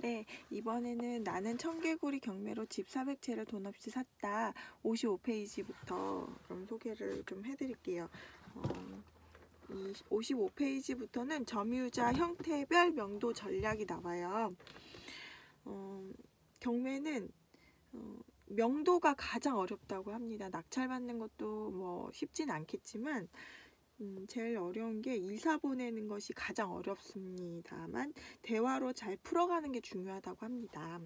네, 이번에는 나는 청개구리 경매로 집 400채를 돈 없이 샀다. 55페이지부터 그럼 소개를 좀 해드릴게요. 이 55페이지부터는 점유자 형태별 명도 전략이 나와요. 경매는 명도가 가장 어렵다고 합니다. 낙찰받는 것도 뭐 쉽진 않겠지만 제일 어려운 게 이사 보내는 것이 가장 어렵습니다만 대화로 잘 풀어가는 게 중요하다고 합니다.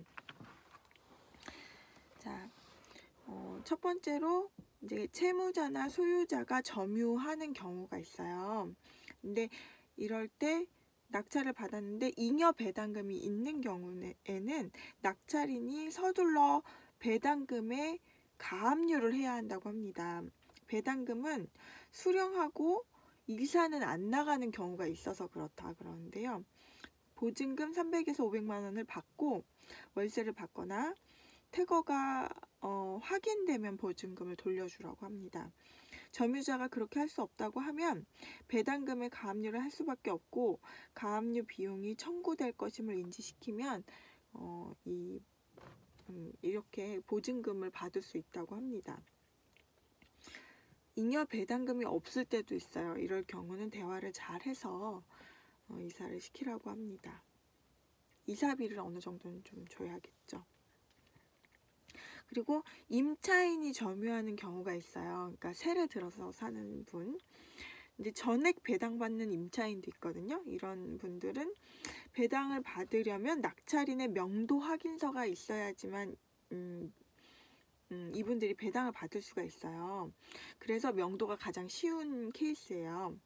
자, 첫 번째로 이제 채무자나 소유자가 점유하는 경우가 있어요. 근데 이럴 때 낙찰을 받았는데 잉여 배당금이 있는 경우에는 낙찰인이 서둘러 배당금에 가압류를 해야 한다고 합니다. 배당금은 수령하고 이사는 안 나가는 경우가 있어서 그렇다 그러는데요. 보증금 300에서 500만 원을 받고 월세를 받거나 퇴거가 확인되면 보증금을 돌려주라고 합니다. 점유자가 그렇게 할 수 없다고 하면 배당금에 가압류를 할 수밖에 없고 가압류 비용이 청구될 것임을 인지시키면 이렇게 보증금을 받을 수 있다고 합니다. 잉여 배당금이 없을 때도 있어요. 이럴 경우는 대화를 잘 해서 이사를 시키라고 합니다. 이사비를 어느 정도는 좀 줘야겠죠. 그리고 임차인이 점유하는 경우가 있어요. 그러니까 세를 들어서 사는 분. 이제 전액 배당받는 임차인도 있거든요. 이런 분들은 배당을 받으려면 낙찰인의 명도 확인서가 있어야지만 이분들이 배당을 받을 수가 있어요. 그래서 명도가 가장 쉬운 케이스예요.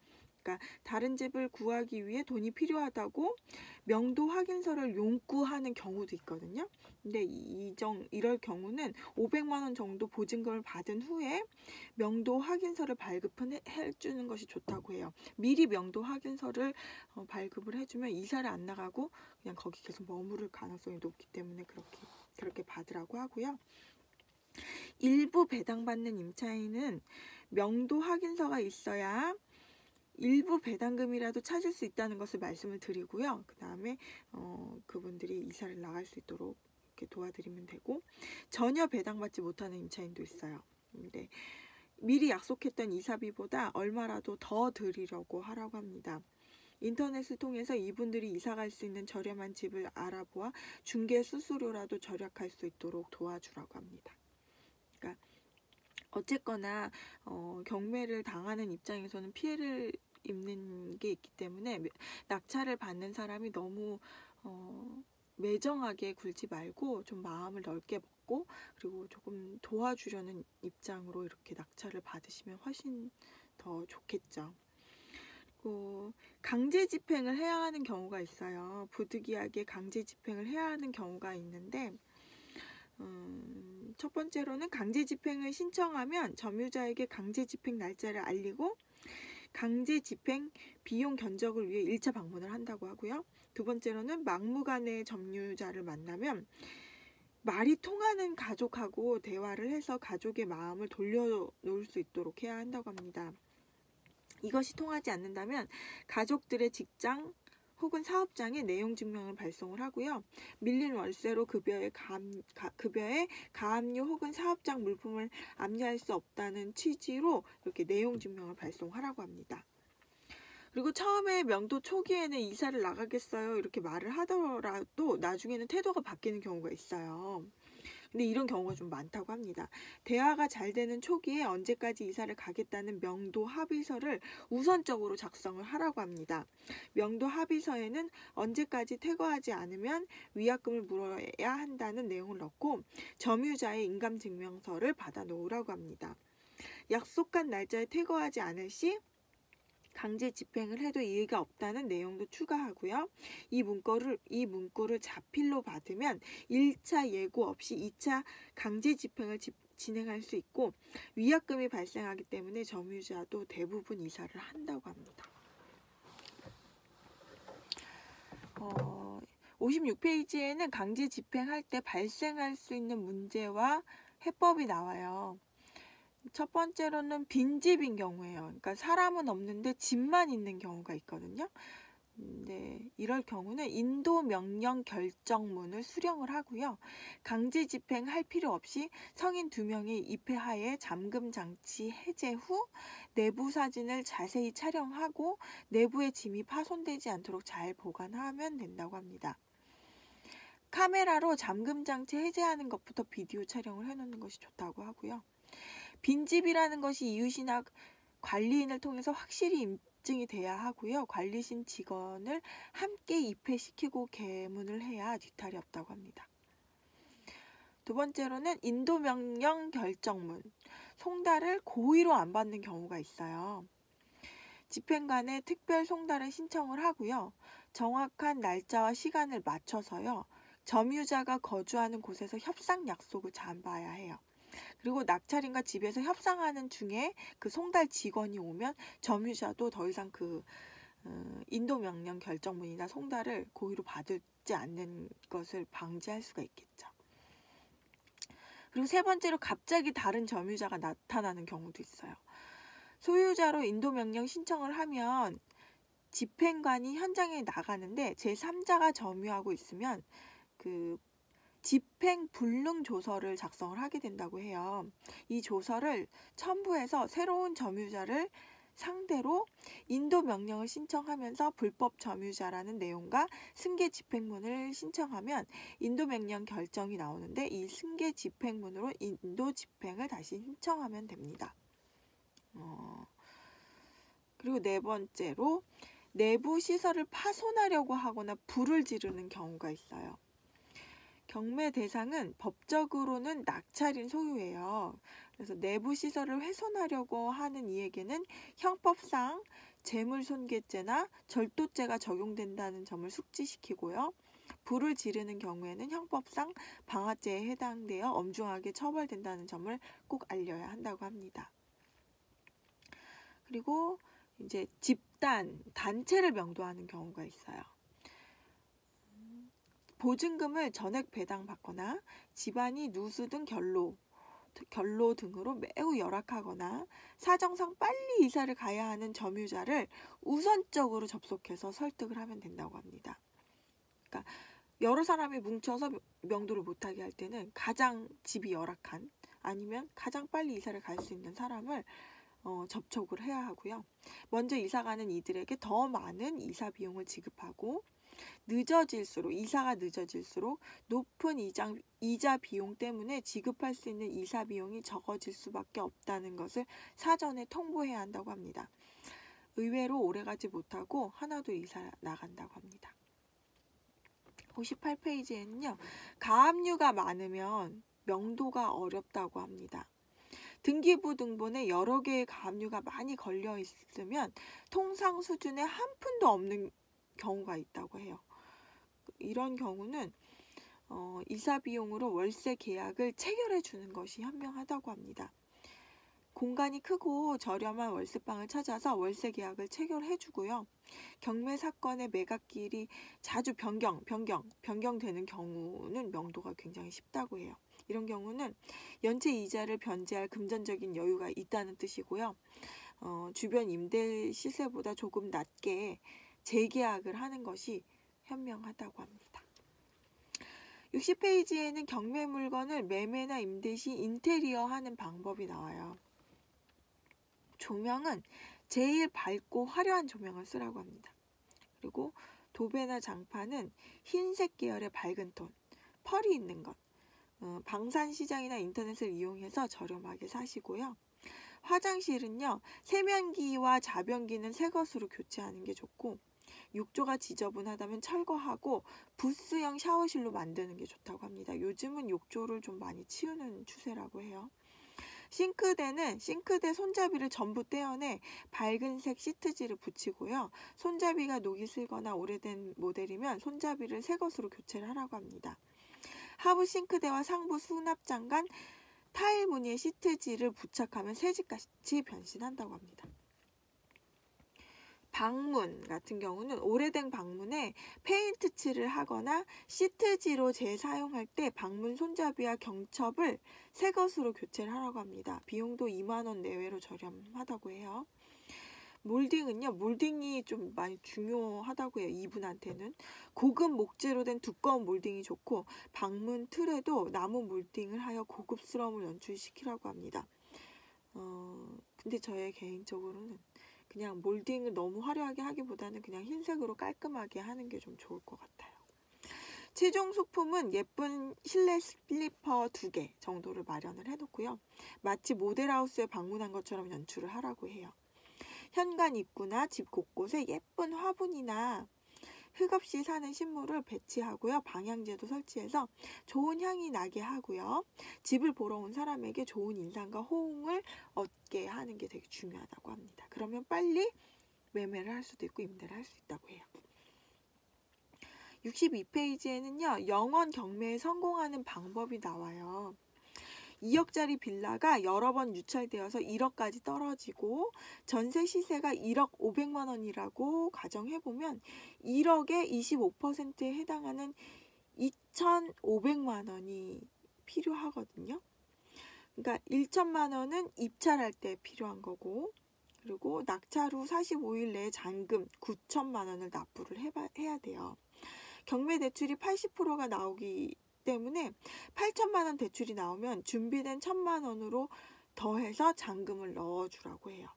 그러니까 다른 집을 구하기 위해 돈이 필요하다고 명도 확인서를 요구하는 경우도 있거든요. 근데 이럴 경우는 500만 원 정도 보증금을 받은 후에 명도 확인서를 발급해 주는 것이 좋다고 해요. 미리 명도 확인서를 발급을 해주면 이사를 안 나가고 그냥 거기 계속 머무를 가능성이 높기 때문에 그렇게 받으라고 하고요. 일부 배당받는 임차인은 명도 확인서가 있어야 일부 배당금이라도 찾을 수 있다는 것을 말씀을 드리고요. 그 다음에 그분들이 이사를 나갈 수 있도록 이렇게 도와드리면 되고, 전혀 배당받지 못하는 임차인도 있어요. 근데 미리 약속했던 이사비보다 얼마라도 더 드리려고 하라고 합니다. 인터넷을 통해서 이분들이 이사 갈 수 있는 저렴한 집을 알아보아 중개 수수료라도 절약할 수 있도록 도와주라고 합니다. 그러니까 어쨌거나 경매를 당하는 입장에서는 피해를 입는 게 있기 때문에 낙찰을 받는 사람이 너무 매정하게 굴지 말고 좀 마음을 넓게 먹고 그리고 조금 도와주려는 입장으로 이렇게 낙찰을 받으시면 훨씬 더 좋겠죠. 강제 집행을 해야 하는 경우가 있어요. 부득이하게 강제 집행을 해야 하는 경우가 있는데 첫 번째로는 강제 집행을 신청하면 점유자에게 강제 집행 날짜를 알리고 강제 집행 비용 견적을 위해 1차 방문을 한다고 하고요. 두 번째로는 막무가내 점유자를 만나면 말이 통하는 가족하고 대화를 해서 가족의 마음을 돌려놓을 수 있도록 해야 한다고 합니다. 이것이 통하지 않는다면 가족들의 직장 혹은 사업장에 내용 증명을 발송을 하고요. 밀린 월세로 급여에 가압류 혹은 사업장 물품을 압류할 수 없다는 취지로 이렇게 내용 증명을 발송하라고 합니다. 그리고 처음에 명도 초기에는 이사를 나가겠어요 이렇게 말을 하더라도 나중에는 태도가 바뀌는 경우가 있어요. 근데 이런 경우가 좀 많다고 합니다. 대화가 잘 되는 초기에 언제까지 이사를 가겠다는 명도 합의서를 우선적으로 작성을 하라고 합니다. 명도 합의서에는 언제까지 퇴거하지 않으면 위약금을 물어야 한다는 내용을 넣고 점유자의 인감증명서를 받아 놓으라고 합니다. 약속한 날짜에 퇴거하지 않을 시 강제 집행을 해도 이의가 없다는 내용도 추가하고요. 이 문구를 자필로 받으면 1차 예고 없이 2차 강제 집행을 진행할 수 있고 위약금이 발생하기 때문에 점유자도 대부분 이사를 한다고 합니다. 56페이지에는 강제 집행할 때 발생할 수 있는 문제와 해법이 나와요. 첫 번째로는 빈집인 경우예요. 그러니까 사람은 없는데 집만 있는 경우가 있거든요. 네, 이럴 경우는 인도 명령 결정문을 수령을 하고요. 강제 집행할 필요 없이 성인 2명이 입회하에 잠금 장치 해제 후 내부 사진을 자세히 촬영하고 내부의 짐이 파손되지 않도록 잘 보관하면 된다고 합니다. 카메라로 잠금 장치 해제하는 것부터 비디오 촬영을 해놓는 것이 좋다고 하고요. 빈집이라는 것이 이웃이나 관리인을 통해서 확실히 입증이 돼야 하고요. 관리실 직원을 함께 입회시키고 개문을 해야 뒤탈이 없다고 합니다. 두 번째로는 인도 명령 결정문. 송달을 고의로 안 받는 경우가 있어요. 집행관에 특별 송달을 신청을 하고요. 정확한 날짜와 시간을 맞춰서요. 점유자가 거주하는 곳에서 협상 약속을 잡아야 해요. 그리고 낙찰인과 집에서 협상하는 중에 그 송달 직원이 오면 점유자도 더 이상 그 인도 명령 결정문이나 송달을 고의로 받지 않는 것을 방지할 수가 있겠죠. 그리고 세 번째로 갑자기 다른 점유자가 나타나는 경우도 있어요. 소유자로 인도 명령 신청을 하면 집행관이 현장에 나가는데 제3자가 점유하고 있으면 그 집행 불능 조서를 작성을 하게 된다고 해요. 이 조서를 첨부해서 새로운 점유자를 상대로 인도 명령을 신청하면서 불법 점유자라는 내용과 승계 집행문을 신청하면 인도 명령 결정이 나오는데 이 승계 집행문으로 인도 집행을 다시 신청하면 됩니다. 그리고 네 번째로 내부 시설을 파손하려고 하거나 불을 지르는 경우가 있어요. 경매 대상은 법적으로는 낙찰인 소유예요. 그래서 내부 시설을 훼손하려고 하는 이에게는 형법상 재물손괴죄나 절도죄가 적용된다는 점을 숙지시키고요. 불을 지르는 경우에는 형법상 방화죄에 해당되어 엄중하게 처벌된다는 점을 꼭 알려야 한다고 합니다. 그리고 이제 집단, 단체를 명도하는 경우가 있어요. 보증금을 전액 배당받거나 집안이 누수 등 결로 등으로 매우 열악하거나 사정상 빨리 이사를 가야 하는 점유자를 우선적으로 접속해서 설득을 하면 된다고 합니다. 그러니까 여러 사람이 뭉쳐서 명도를 못하게 할 때는 가장 집이 열악한 아니면 가장 빨리 이사를 갈 수 있는 사람을 접촉을 해야 하고요. 먼저 이사가는 이들에게 더 많은 이사 비용을 지급하고 이사가 늦어질수록 높은 이자 비용 때문에 지급할 수 있는 이사 비용이 적어질 수밖에 없다는 것을 사전에 통보해야 한다고 합니다. 의외로 오래가지 못하고 하나도 이사 나간다고 합니다. 58페이지에는요. 가압류가 많으면 명도가 어렵다고 합니다. 등기부 등본에 여러 개의 가압류가 많이 걸려 있으면 통상 수준에 한 푼도 없는 경우가 있다고 해요. 이런 경우는 이사 비용으로 월세 계약을 체결해 주는 것이 현명하다고 합니다. 공간이 크고 저렴한 월세방을 찾아서 월세 계약을 체결해 주고요. 경매 사건의 매각길이 자주 변경되는 경우는 명도가 굉장히 쉽다고 해요. 이런 경우는 연체 이자를 변제할 금전적인 여유가 있다는 뜻이고요. 주변 임대 시세보다 조금 낮게 재계약을 하는 것이 현명하다고 합니다. 60페이지에는 경매 물건을 매매나 임대 시 인테리어 하는 방법이 나와요. 조명은 제일 밝고 화려한 조명을 쓰라고 합니다. 그리고 도배나 장판은 흰색 계열의 밝은 톤, 펄이 있는 것, 방산시장이나 인터넷을 이용해서 저렴하게 사시고요. 화장실은요, 세면기와 자변기는 새 것으로 교체하는 게 좋고 욕조가 지저분하다면 철거하고 부스형 샤워실로 만드는 게 좋다고 합니다. 요즘은 욕조를 좀 많이 치우는 추세라고 해요. 싱크대는 싱크대 손잡이를 전부 떼어내 밝은색 시트지를 붙이고요. 손잡이가 녹이 슬거나 오래된 모델이면 손잡이를 새 것으로 교체를 하라고 합니다. 하부 싱크대와 상부 수납장 간 타일 무늬의 시트지를 부착하면 새집같이 변신한다고 합니다. 방문 같은 경우는 오래된 방문에 페인트 칠을 하거나 시트지로 재사용할 때 방문 손잡이와 경첩을 새 것으로 교체를 하라고 합니다. 비용도 2만 원 내외로 저렴하다고 해요. 몰딩은요, 몰딩이 좀 많이 중요하다고 해요. 이분한테는 고급 목재로 된 두꺼운 몰딩이 좋고, 방문 틀에도 나무 몰딩을 하여 고급스러움을 연출시키라고 합니다. 근데 저의 개인적으로는 그냥 몰딩을 너무 화려하게 하기보다는 그냥 흰색으로 깔끔하게 하는 게 좀 좋을 것 같아요. 최종 소품은 예쁜 실내 슬리퍼 2개 정도를 마련을 해놓고요. 마치 모델하우스에 방문한 것처럼 연출을 하라고 해요. 현관 입구나 집 곳곳에 예쁜 화분이나 흙없이 사는 식물을 배치하고요. 방향제도 설치해서 좋은 향이 나게 하고요. 집을 보러 온 사람에게 좋은 인상과 호응을 얻게 하는 게 되게 중요하다고 합니다. 그러면 빨리 매매를 할 수도 있고 임대를 할 수 있다고 해요. 62페이지에는요. 영원 경매에 성공하는 방법이 나와요. 2억짜리 빌라가 여러 번 유찰되어서 1억까지 떨어지고 전세 시세가 1억 500만 원이라고 가정해보면 1억의 25%에 해당하는 2,500만 원이 필요하거든요. 그러니까 1천만 원은 입찰할 때 필요한 거고, 그리고 낙찰 후 45일 내에 잔금 9천만 원을 납부를 해야 돼요. 경매 대출이 80%가 나오기 때문에 8천만 원 대출이 나오면 준비된 1,000만 원으로 더해서 잔금을 넣어주라고 해요.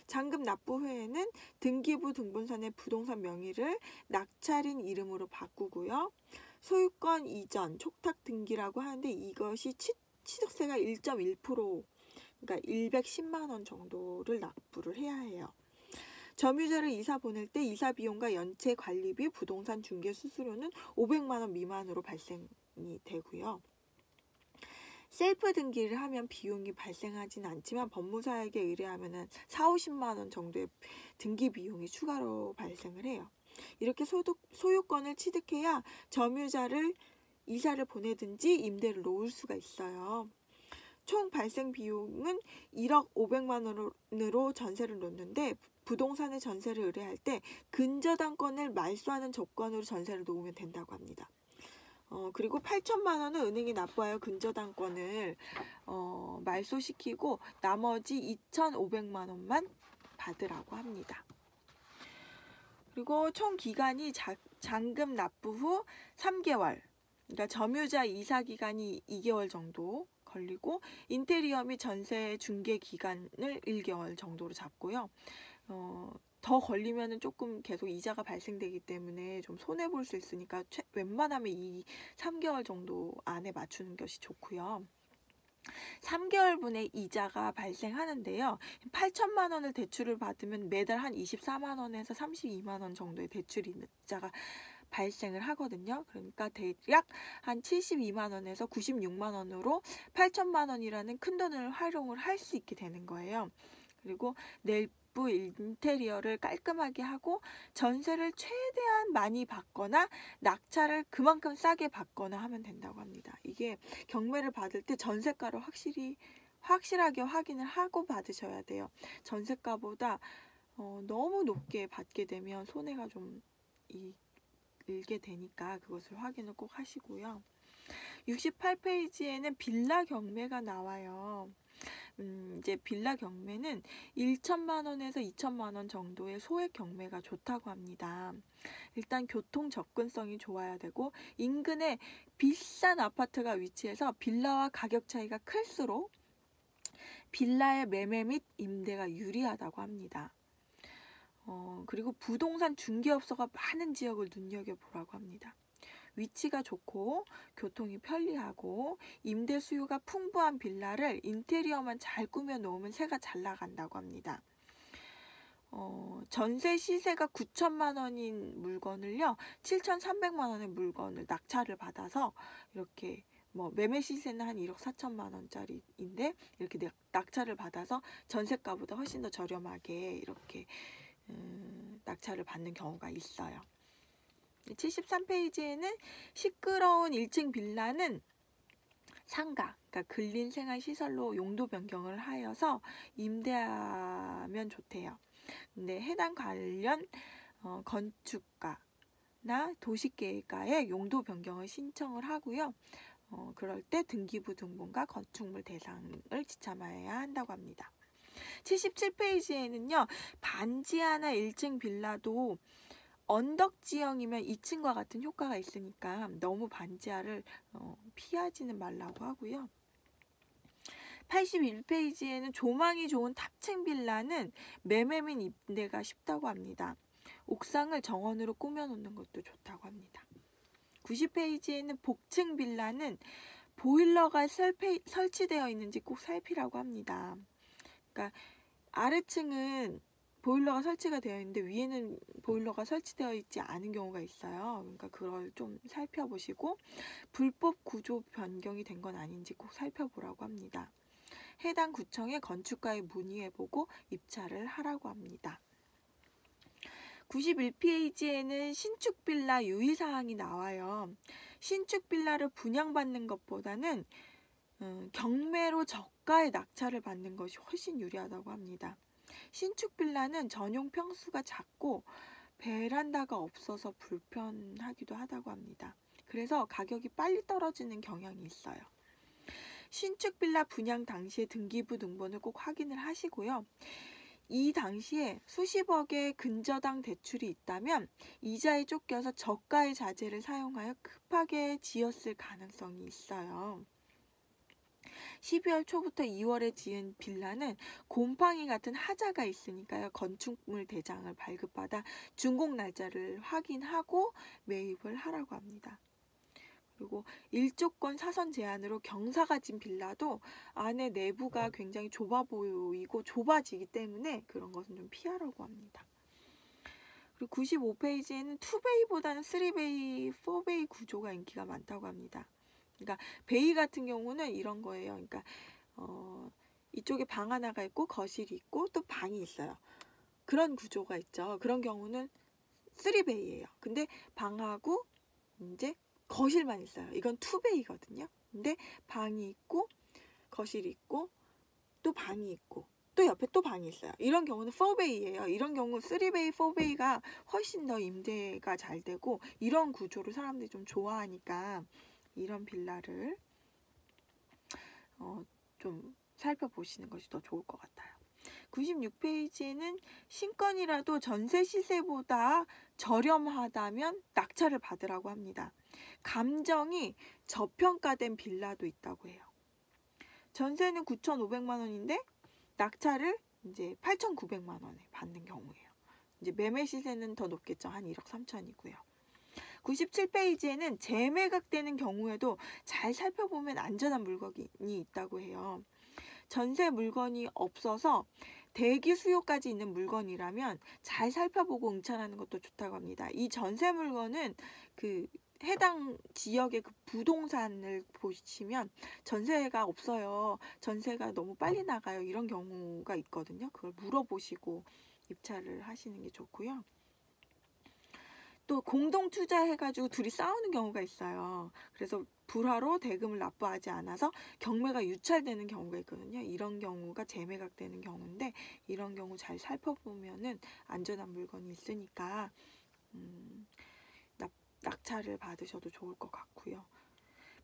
잔금 납부 후에는 등기부 등본상의 부동산 명의를 낙찰인 이름으로 바꾸고요. 소유권 이전, 촉탁 등기라고 하는데 이것이 취득세가 1.1%, 그러니까 110만 원 정도를 납부를 해야 해요. 점유자를 이사 보낼 때 이사 비용과 연체 관리비, 부동산 중개 수수료는 500만 원 미만으로 발생이 되고요. 셀프 등기를 하면 비용이 발생하진 않지만 법무사에게 의뢰하면 4, 50만 원 정도의 등기 비용이 추가로 발생을 해요. 이렇게 소유권을 취득해야 점유자를 이사를 보내든지 임대를 놓을 수가 있어요. 총 발생 비용은 1억 500만 원으로 전세를 놓는데 부동산의 전세를 의뢰할 때 근저당권을 말소하는 조건으로 전세를 놓으면 된다고 합니다. 그리고 8천만 원은 은행에 납부하여 근저당권을 말소시키고 나머지 2,500만 원만 받으라고 합니다. 그리고 총 기간이 잔금 납부 후 3개월, 그러니까 점유자 이사 기간이 2개월 정도 걸리고 인테리어 및 전세 중개 기간을 1개월 정도로 잡고요. 더 걸리면은 조금 계속 이자가 발생되기 때문에 좀 손해 볼 수 있으니까 웬만하면 이 3개월 정도 안에 맞추는 것이 좋고요. 3개월분의 이자가 발생하는데요. 8천만 원을 대출을 받으면 매달 한 24만 원에서 32만 원 정도의 대출 이자가 발생을 하거든요. 그러니까 대략 한 72만 원에서 96만 원으로 8천만 원이라는 큰 돈을 활용을 할 수 있게 되는 거예요. 그리고 내부 인테리어를 깔끔하게 하고 전세를 최대한 많이 받거나 낙찰을 그만큼 싸게 받거나 하면 된다고 합니다. 이게 경매를 받을 때 전세가를 확실하게 확인을 하고 받으셔야 돼요. 전세가보다 너무 높게 받게 되면 손해가 좀 일게 되니까 그것을 확인을 꼭 하시고요. 68페이지에는 빌라 경매가 나와요. 이제 빌라 경매는 1천만 원에서 2천만 원 정도의 소액 경매가 좋다고 합니다. 일단 교통 접근성이 좋아야 되고 인근에 비싼 아파트가 위치해서 빌라와 가격 차이가 클수록 빌라의 매매 및 임대가 유리하다고 합니다. 그리고 부동산 중개업소가 많은 지역을 눈여겨보라고 합니다. 위치가 좋고 교통이 편리하고 임대 수요가 풍부한 빌라를 인테리어만 잘 꾸며 놓으면 새가 잘 나간다고 합니다. 전세 시세가 9천만 원인 물건을요 7,300만 원의 물건을 낙찰을 받아서 이렇게 매매 시세는 한 1억 4천만 원짜리인데 이렇게 낙찰을 받아서 전세가보다 훨씬 더 저렴하게 이렇게 낙찰을 받는 경우가 있어요. 73페이지에는 시끄러운 1층 빌라는 상가, 그러니까 근린생활시설로 용도 변경을 하여서 임대하면 좋대요. 근데 해당 관련 건축가나 도시계획가에 용도 변경을 신청을 하고요. 그럴 때 등기부 등본과 건축물 대상을 지참해야 한다고 합니다. 77페이지에는요. 반지하나 1층 빌라도 언덕 지형이면 2층과 같은 효과가 있으니까 너무 반지하를 피하지는 말라고 하고요. 81페이지에는 조망이 좋은 탑층 빌라는 매매 및 임대가 쉽다고 합니다. 옥상을 정원으로 꾸며놓는 것도 좋다고 합니다. 90페이지에는 복층 빌라는 보일러가 설치되어 있는지 꼭 살피라고 합니다. 그러니까 아래층은 보일러가 설치가 되어 있는데 위에는 보일러가 설치되어 있지 않은 경우가 있어요. 그러니까 그걸 좀 살펴보시고 불법 구조 변경이 된 건 아닌지 꼭 살펴보라고 합니다. 해당 구청에 건축가에 문의해보고 입찰을 하라고 합니다. 91페이지에는 신축 빌라 유의사항이 나와요. 신축 빌라를 분양받는 것보다는 경매로 저가의 낙찰을 받는 것이 훨씬 유리하다고 합니다. 신축 빌라는 전용 평수가 작고 베란다가 없어서 불편하기도 하다고 합니다. 그래서 가격이 빨리 떨어지는 경향이 있어요. 신축 빌라 분양 당시에 등기부 등본을 꼭 확인을 하시고요. 이 당시에 수십억의 근저당 대출이 있다면 이자에 쫓겨서 저가의 자재를 사용하여 급하게 지었을 가능성이 있어요. 12월 초부터 2월에 지은 빌라는 곰팡이 같은 하자가 있으니까요. 건축물 대장을 발급받아 준공 날짜를 확인하고 매입을 하라고 합니다. 그리고 일조권 사선 제한으로 경사가 진 빌라도 안에 내부가 굉장히 좁아 보이고 좁아지기 때문에 그런 것은 좀 피하라고 합니다. 그리고 95페이지에는 2베이보다는 3베이, 4베이 구조가 인기가 많다고 합니다. 그러니까 베이 같은 경우는 이런 거예요. 그러니까 이쪽에 방 하나가 있고 거실이 있고 또 방이 있어요. 그런 구조가 있죠. 그런 경우는 3베이예요. 근데 방하고 이제 거실만 있어요. 이건 2베이거든요. 근데 방이 있고 거실이 있고 또 방이 있고 또 옆에 또 방이 있어요. 이런 경우는 4베이예요. 이런 경우 3베이, 4베이가 훨씬 더 임대가 잘 되고 이런 구조를 사람들이 좀 좋아하니까 이런 빌라를 좀 살펴보시는 것이 더 좋을 것 같아요. 96페이지에는 신건이라도 전세 시세보다 저렴하다면 낙찰을 받으라고 합니다. 감정이 저평가된 빌라도 있다고 해요. 전세는 9,500만 원인데 낙찰을 이제 8,900만 원에 받는 경우예요. 이제 매매 시세는 더 높겠죠. 한 1억 3천이고요. 97페이지에는 재매각되는 경우에도 잘 살펴보면 안전한 물건이 있다고 해요. 전세 물건이 없어서 대기 수요까지 있는 물건이라면 잘 살펴보고 응찰하는 것도 좋다고 합니다. 이 전세 물건은 그 해당 지역의 그 부동산을 보시면 전세가 없어요. 전세가 너무 빨리 나가요. 이런 경우가 있거든요. 그걸 물어보시고 입찰을 하시는 게 좋고요. 또 공동 투자해가지고 둘이 싸우는 경우가 있어요. 그래서 불화로 대금을 납부하지 않아서 경매가 유찰되는 경우가 있거든요. 이런 경우가 재매각되는 경우인데 이런 경우 잘 살펴보면은 안전한 물건이 있으니까 낙찰을 받으셔도 좋을 것 같고요.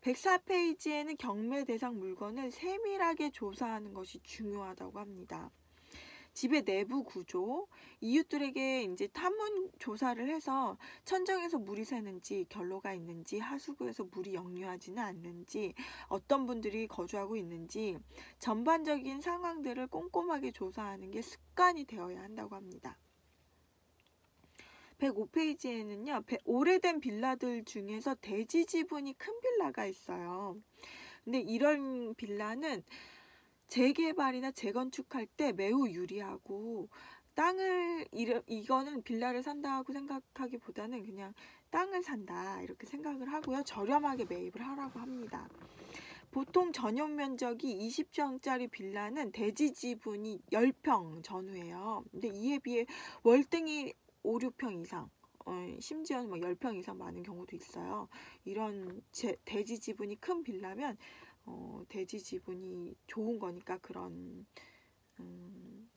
104페이지에는 경매 대상 물건을 세밀하게 조사하는 것이 중요하다고 합니다. 집의 내부 구조, 이웃들에게 이제 탐문 조사를 해서 천정에서 물이 새는지, 결로가 있는지, 하수구에서 물이 역류하지는 않는지, 어떤 분들이 거주하고 있는지 전반적인 상황들을 꼼꼼하게 조사하는 게 습관이 되어야 한다고 합니다. 105페이지에는요. 오래된 빌라들 중에서 대지 지분이 큰 빌라가 있어요. 근데 이런 빌라는 재개발이나 재건축할 때 매우 유리하고 이거는 빌라를 산다고 생각하기보다는 그냥 땅을 산다 이렇게 생각을 하고요. 저렴하게 매입을 하라고 합니다. 보통 전용 면적이 20평짜리 빌라는 대지 지분이 10평 전후예요. 근데 이에 비해 월등히 5, 6평 이상 심지어는 10평 이상 많은 경우도 있어요. 이런 대지 지분이 큰 빌라면 대지 지분이 좋은 거니까 그런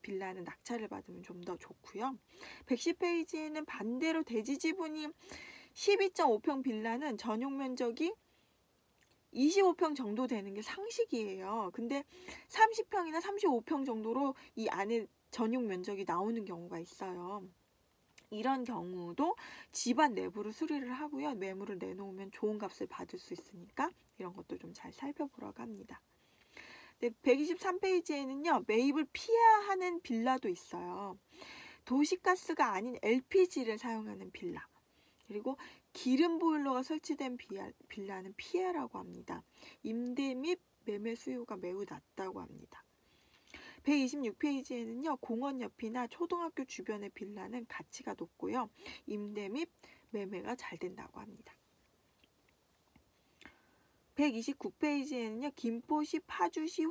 빌라는 낙찰을 받으면 좀 더 좋고요. 110페이지에는 반대로 대지 지분이 12.5평 빌라는 전용 면적이 25평 정도 되는 게 상식이에요. 근데 30평이나 35평 정도로 이 안에 전용 면적이 나오는 경우가 있어요. 이런 경우도 집안 내부를 수리를 하고요. 매물을 내놓으면 좋은 값을 받을 수 있으니까 이런 것도 좀 잘 살펴보라고 합니다. 네, 123페이지에는요. 매입을 피해야 하는 빌라도 있어요. 도시가스가 아닌 LPG를 사용하는 빌라. 그리고 기름 보일러가 설치된 빌라는 피해라고 합니다. 임대 및 매매 수요가 매우 낮다고 합니다. 126페이지에는요. 공원 옆이나 초등학교 주변의 빌라는 가치가 높고요. 임대 및 매매가 잘 된다고 합니다. 129페이지에는요. 김포시, 파주시,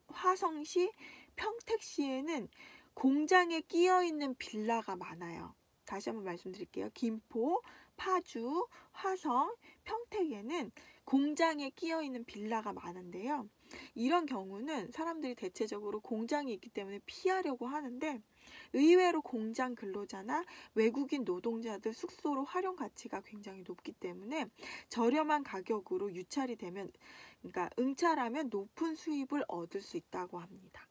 화성시, 평택시에는 공장에 끼어있는 빌라가 많아요. 다시 한번 말씀드릴게요. 김포, 파주, 화성, 평택에는 공장에 끼어있는 빌라가 많은데요. 이런 경우는 사람들이 대체적으로 공장이 있기 때문에 피하려고 하는데 의외로 공장 근로자나 외국인 노동자들 숙소로 활용 가치가 굉장히 높기 때문에 저렴한 가격으로 유찰이 되면, 그러니까 응찰하면 높은 수입을 얻을 수 있다고 합니다.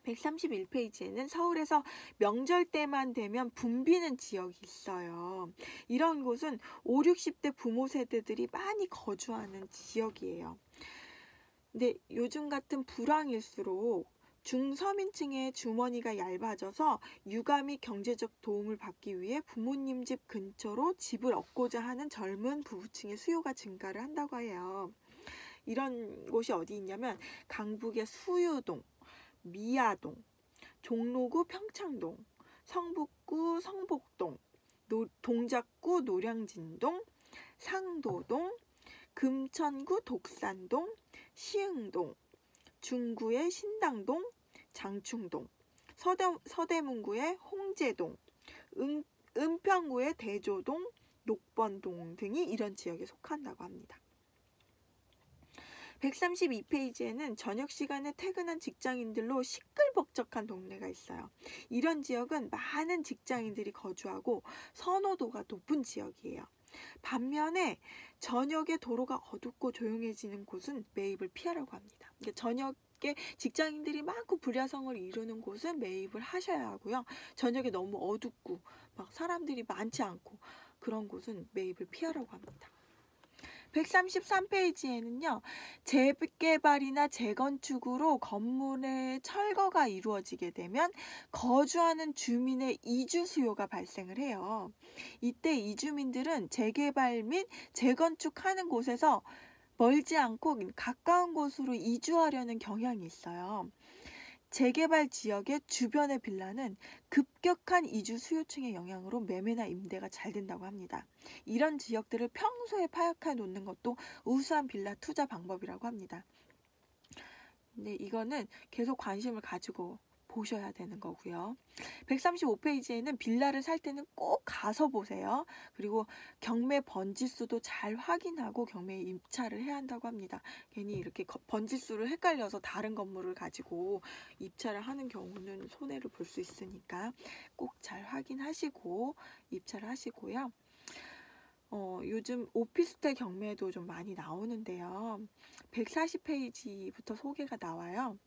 131페이지에는 서울에서 명절 때만 되면 붐비는 지역이 있어요. 이런 곳은 5, 60대 부모 세대들이 많이 거주하는 지역이에요. 근데 요즘 같은 불황일수록 중서민층의 주머니가 얇아져서 육아 및 경제적 도움을 받기 위해 부모님 집 근처로 집을 얻고자 하는 젊은 부부층의 수요가 증가를 한다고 해요. 이런 곳이 어디 있냐면 강북의 수유동, 미아동, 종로구 평창동, 성북구 성복동, 동작구 노량진동, 상도동, 금천구 독산동, 시흥동, 중구의 신당동, 장충동, 서대문구의 홍제동, 은평구의 대조동, 녹번동 등이 이런 지역에 속한다고 합니다. 132페이지에는 저녁 시간에 퇴근한 직장인들로 시끌벅적한 동네가 있어요. 이런 지역은 많은 직장인들이 거주하고 선호도가 높은 지역이에요. 반면에 저녁에 도로가 어둡고 조용해지는 곳은 매입을 피하라고 합니다. 그러니까 저녁에 직장인들이 많고 불야성을 이루는 곳은 매입을 하셔야 하고요. 저녁에 너무 어둡고 막 사람들이 많지 않고 그런 곳은 매입을 피하라고 합니다. 133페이지에는요. 재개발이나 재건축으로 건물의 철거가 이루어지게 되면 거주하는 주민의 이주 수요가 발생을 해요. 이때 이주민들은 재개발 및 재건축하는 곳에서 멀지 않고 가까운 곳으로 이주하려는 경향이 있어요. 재개발 지역의 주변의 빌라는 급격한 이주 수요층의 영향으로 매매나 임대가 잘 된다고 합니다. 이런 지역들을 평소에 파악해 놓는 것도 우수한 빌라 투자 방법이라고 합니다. 근데 이거는 계속 관심을 가지고 보셔야 되는 거고요. 135페이지에는 빌라를 살 때는 꼭 가서 보세요. 그리고 경매 번지수도 잘 확인하고 경매에 입찰을 해야 한다고 합니다. 괜히 이렇게 번지수를 헷갈려서 다른 건물을 가지고 입찰을 하는 경우는 손해를 볼 수 있으니까 꼭 잘 확인하시고 입찰을 하시고요. 요즘 오피스텔 경매도 좀 많이 나오는데요. 140페이지부터 소개가 나와요.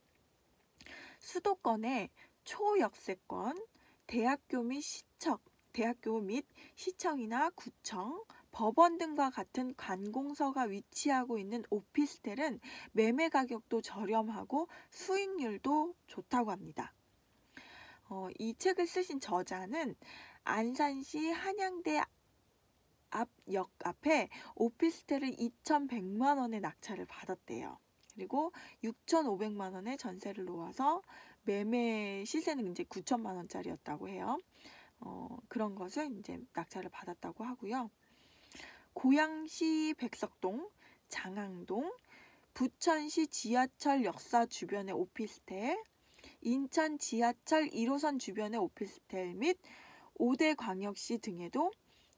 수도권의 초역세권, 대학교 및 시청이나 구청, 법원 등과 같은 관공서가 위치하고 있는 오피스텔은 매매 가격도 저렴하고 수익률도 좋다고 합니다. 이 책을 쓰신 저자는 안산시 한양대 역 앞에 오피스텔을 2,100만 원에 낙찰을 받았대요. 그리고 6,500만 원에 전세를 놓아서 매매 시세는 이제 9천만 원짜리였다고 해요. 그런 것을 이제 낙찰을 받았다고 하고요. 고양시 백석동, 장항동, 부천시 지하철 역사 주변의 오피스텔, 인천 지하철 1호선 주변의 오피스텔 및 5대 광역시 등에도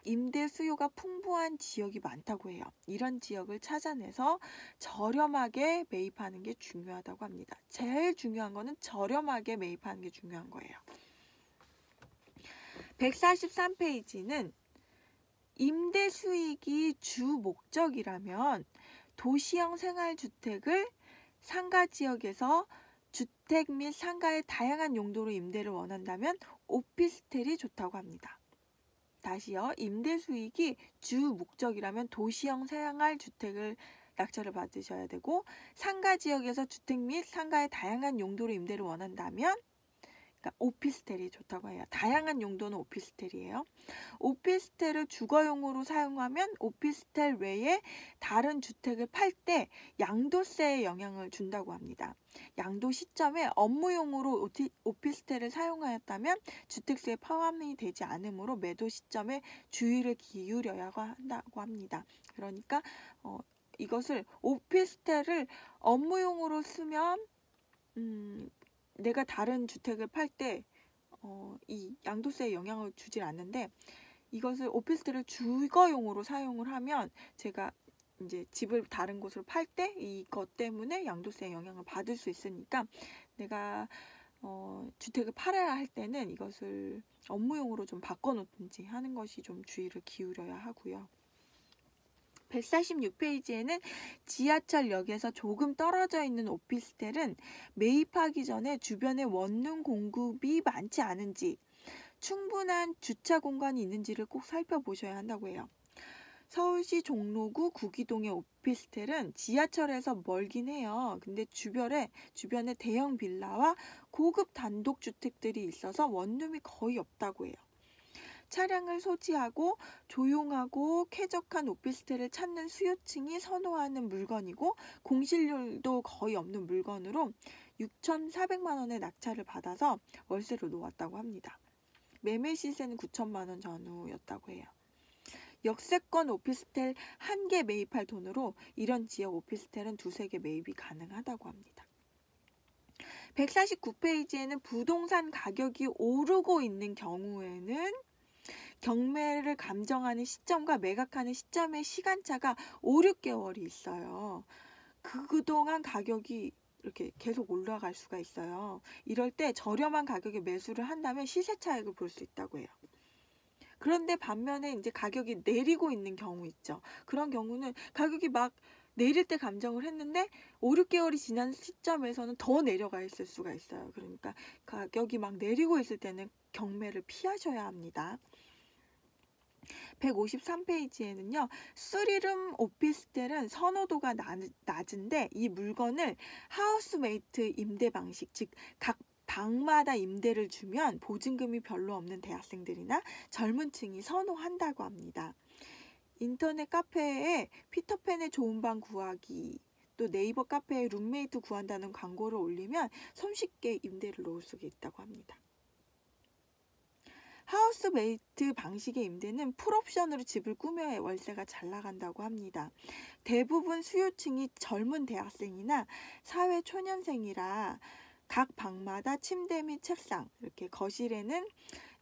임대 수요가 풍부한 지역이 많다고 해요. 이런 지역을 찾아내서 저렴하게 매입하는 게 중요하다고 합니다. 제일 중요한 거는 저렴하게 매입하는 게 중요한 거예요. 143페이지는 임대 수익이 주 목적이라면 도시형 생활주택을 상가 지역에서 주택 및 상가의 다양한 용도로 임대를 원한다면 오피스텔이 좋다고 합니다. 다시요. 임대 수익이 주 목적이라면 도시형 생활주택을 낙찰을 받으셔야 되고, 상가 지역에서 주택 및 상가의 다양한 용도로 임대를 원한다면 그러니까 오피스텔이 좋다고 해요. 다양한 용도는 오피스텔이에요. 오피스텔을 주거용으로 사용하면 오피스텔 외에 다른 주택을 팔 때 양도세에 영향을 준다고 합니다. 양도 시점에 업무용으로 오피스텔을 사용하였다면 주택세에 포함이 되지 않으므로 매도 시점에 주의를 기울여야 한다고 합니다. 그러니까 이것을 오피스텔을 업무용으로 쓰면 내가 다른 주택을 팔 때 이 양도세에 영향을 주질 않는데, 이것을 오피스텔을 주거용으로 사용을 하면 제가 이제 집을 다른 곳으로 팔 때 이것 때문에 양도세에 영향을 받을 수 있으니까 내가 주택을 팔아야 할 때는 이것을 업무용으로 좀 바꿔놓든지 하는 것이 좀 주의를 기울여야 하고요. 146페이지에는 지하철역에서 조금 떨어져 있는 오피스텔은 매입하기 전에 주변에 원룸 공급이 많지 않은지, 충분한 주차 공간이 있는지를 꼭 살펴보셔야 한다고 해요. 서울시 종로구 구기동의 오피스텔은 지하철에서 멀긴 해요. 근데 주변에 대형 빌라와 고급 단독주택들이 있어서 원룸이 거의 없다고 해요. 차량을 소지하고 조용하고 쾌적한 오피스텔을 찾는 수요층이 선호하는 물건이고, 공실률도 거의 없는 물건으로 6,400만 원의 낙찰을 받아서 월세로 놓았다고 합니다. 매매 시세는 9천만 원 전후였다고 해요. 역세권 오피스텔 1개 매입할 돈으로 이런 지역 오피스텔은 2~3개 매입이 가능하다고 합니다. 149페이지에는 부동산 가격이 오르고 있는 경우에는 경매를 감정하는 시점과 매각하는 시점의 시간차가 5~6개월이 있어요. 그동안 가격이 이렇게 계속 올라갈 수가 있어요. 이럴 때 저렴한 가격에 매수를 한다면 시세 차익을 볼 수 있다고 해요. 그런데 반면에 이제 가격이 내리고 있는 경우 있죠. 그런 경우는 가격이 막 내릴 때 감정을 했는데 5~6개월이 지난 시점에서는 더 내려가 있을 수가 있어요. 그러니까 가격이 막 내리고 있을 때는 경매를 피하셔야 합니다. 153페이지에는요. 3룸 오피스텔은 선호도가 낮은데 이 물건을 하우스메이트 임대 방식, 즉 각 방마다 임대를 주면 보증금이 별로 없는 대학생들이나 젊은 층이 선호한다고 합니다. 인터넷 카페에 피터팬의 좋은 방 구하기, 또 네이버 카페에 룸메이트 구한다는 광고를 올리면 손쉽게 임대를 놓을 수 있다고 합니다. 하우스메이트 방식의 임대는 풀옵션으로 집을 꾸며야 월세가 잘 나간다고 합니다. 대부분 수요층이 젊은 대학생이나 사회 초년생이라 각 방마다 침대 및 책상, 이렇게 거실에는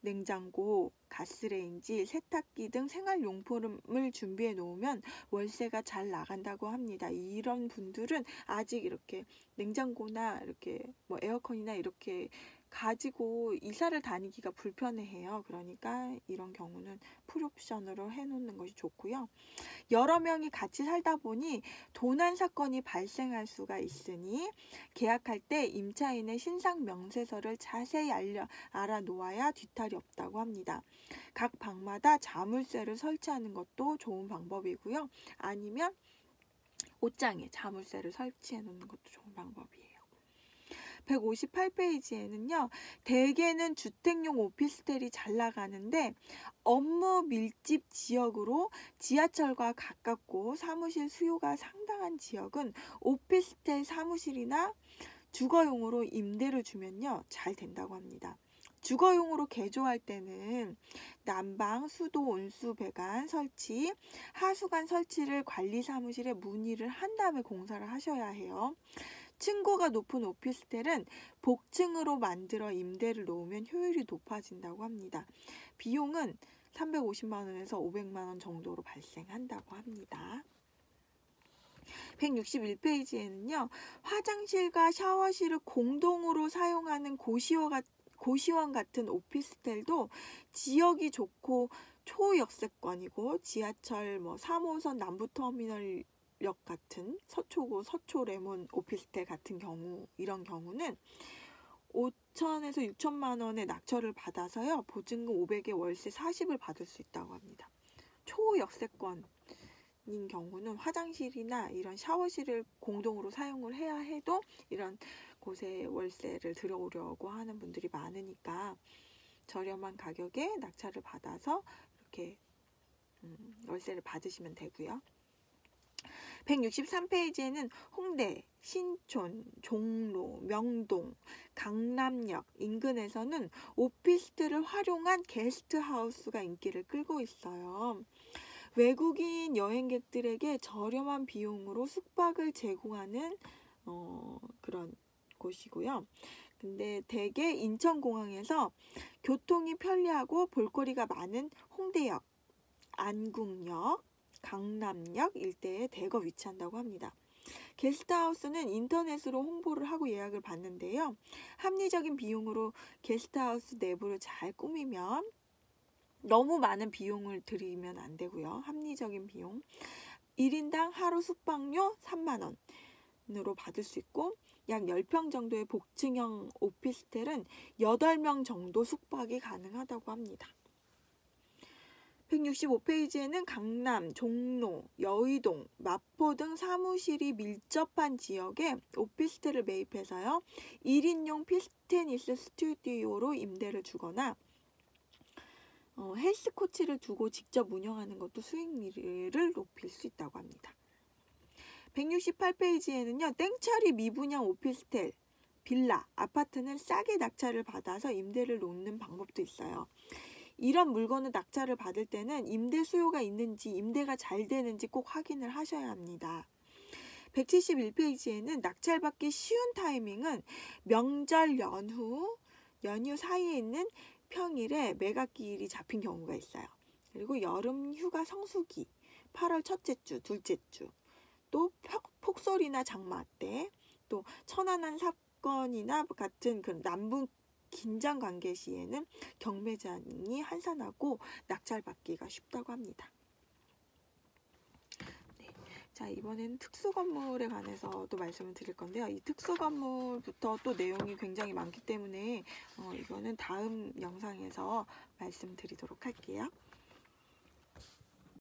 냉장고, 가스레인지, 세탁기 등 생활용품을 준비해 놓으면 월세가 잘 나간다고 합니다. 이런 분들은 아직 이렇게 냉장고나 이렇게 뭐 에어컨이나 이렇게 가지고 이사를 다니기가 불편해해요. 그러니까 이런 경우는 풀옵션으로 해놓는 것이 좋고요. 여러 명이 같이 살다 보니 도난 사건이 발생할 수가 있으니 계약할 때 임차인의 신상 명세서를 자세히 알아놓아야 뒤탈이 없다고 합니다. 각 방마다 자물쇠를 설치하는 것도 좋은 방법이고요. 아니면 옷장에 자물쇠를 설치해 놓는 것도 좋은 방법이에요. 158페이지에는요. 대개는 주택용 오피스텔이 잘 나가는데 업무 밀집 지역으로 지하철과 가깝고 사무실 수요가 상당한 지역은 오피스텔 사무실이나 주거용으로 임대를 주면요. 잘 된다고 합니다. 주거용으로 개조할 때는 난방, 수도, 온수, 배관 설치, 하수관 설치를 관리사무실에 문의를 한 다음에 공사를 하셔야 해요. 층고가 높은 오피스텔은 복층으로 만들어 임대를 놓으면 효율이 높아진다고 합니다. 비용은 350만 원에서 500만 원 정도로 발생한다고 합니다. 161페이지에는요. 화장실과 샤워실을 공동으로 사용하는 고시원 같은 오피스텔도 지역이 좋고 초역세권이고 지하철 3호선 남부터미널역 같은 서초구 서초레몬 오피스텔 같은 경우, 이런 경우는 5천에서 6천만 원의 낙찰을 받아서요, 보증금 500에 월세 40을 받을 수 있다고 합니다. 초역세권인 경우는 화장실이나 이런 샤워실을 공동으로 사용을 해야 해도 이런 곳에 월세를 들어오려고 하는 분들이 많으니까 저렴한 가격에 낙찰을 받아서 이렇게 월세를 받으시면 되고요. 163페이지에는 홍대, 신촌, 종로, 명동, 강남역 인근에서는 오피스텔을 활용한 게스트하우스가 인기를 끌고 있어요. 외국인 여행객들에게 저렴한 비용으로 숙박을 제공하는 그런 곳이고요. 근데 대개 인천공항에서 교통이 편리하고 볼거리가 많은 홍대역, 안국역, 강남역 일대에 대거 위치한다고 합니다. 게스트하우스는 인터넷으로 홍보를 하고 예약을 받는데요. 합리적인 비용으로 게스트하우스 내부를 잘 꾸미면, 너무 많은 비용을 들이면 안 되고요. 합리적인 비용. 1인당 하루 숙박료 3만 원으로 받을 수 있고, 약 10평 정도의 복층형 오피스텔은 8명 정도 숙박이 가능하다고 합니다. 165페이지에는 강남, 종로, 여의동, 마포 등 사무실이 밀접한 지역에 오피스텔을 매입해서요, 1인용 피트니스 스튜디오로 임대를 주거나 헬스 코치를 두고 직접 운영하는 것도 수익률을 높일 수 있다고 합니다. 168페이지에는요, 땡처리 미분양 오피스텔, 빌라, 아파트는 싸게 낙찰을 받아서 임대를 놓는 방법도 있어요. 이런 물건을 낙찰을 받을 때는 임대 수요가 있는지, 임대가 잘 되는지 꼭 확인을 하셔야 합니다. 171페이지에는 낙찰받기 쉬운 타이밍은 명절 연휴 사이에 있는 평일에 매각기일이 잡힌 경우가 있어요. 그리고 여름 휴가 성수기, 8월 첫째 주, 둘째 주, 또 폭설이나 장마 때, 또 천안함 사건이나 같은 그 남북 긴장 관계 시에는 경매장이 한산하고 낙찰받기가 쉽다고 합니다. 네. 자, 이번에는 특수건물에 관해서도 말씀을 드릴 건데요. 이 특수건물부터 또 내용이 굉장히 많기 때문에 이거는 다음 영상에서 말씀드리도록 할게요.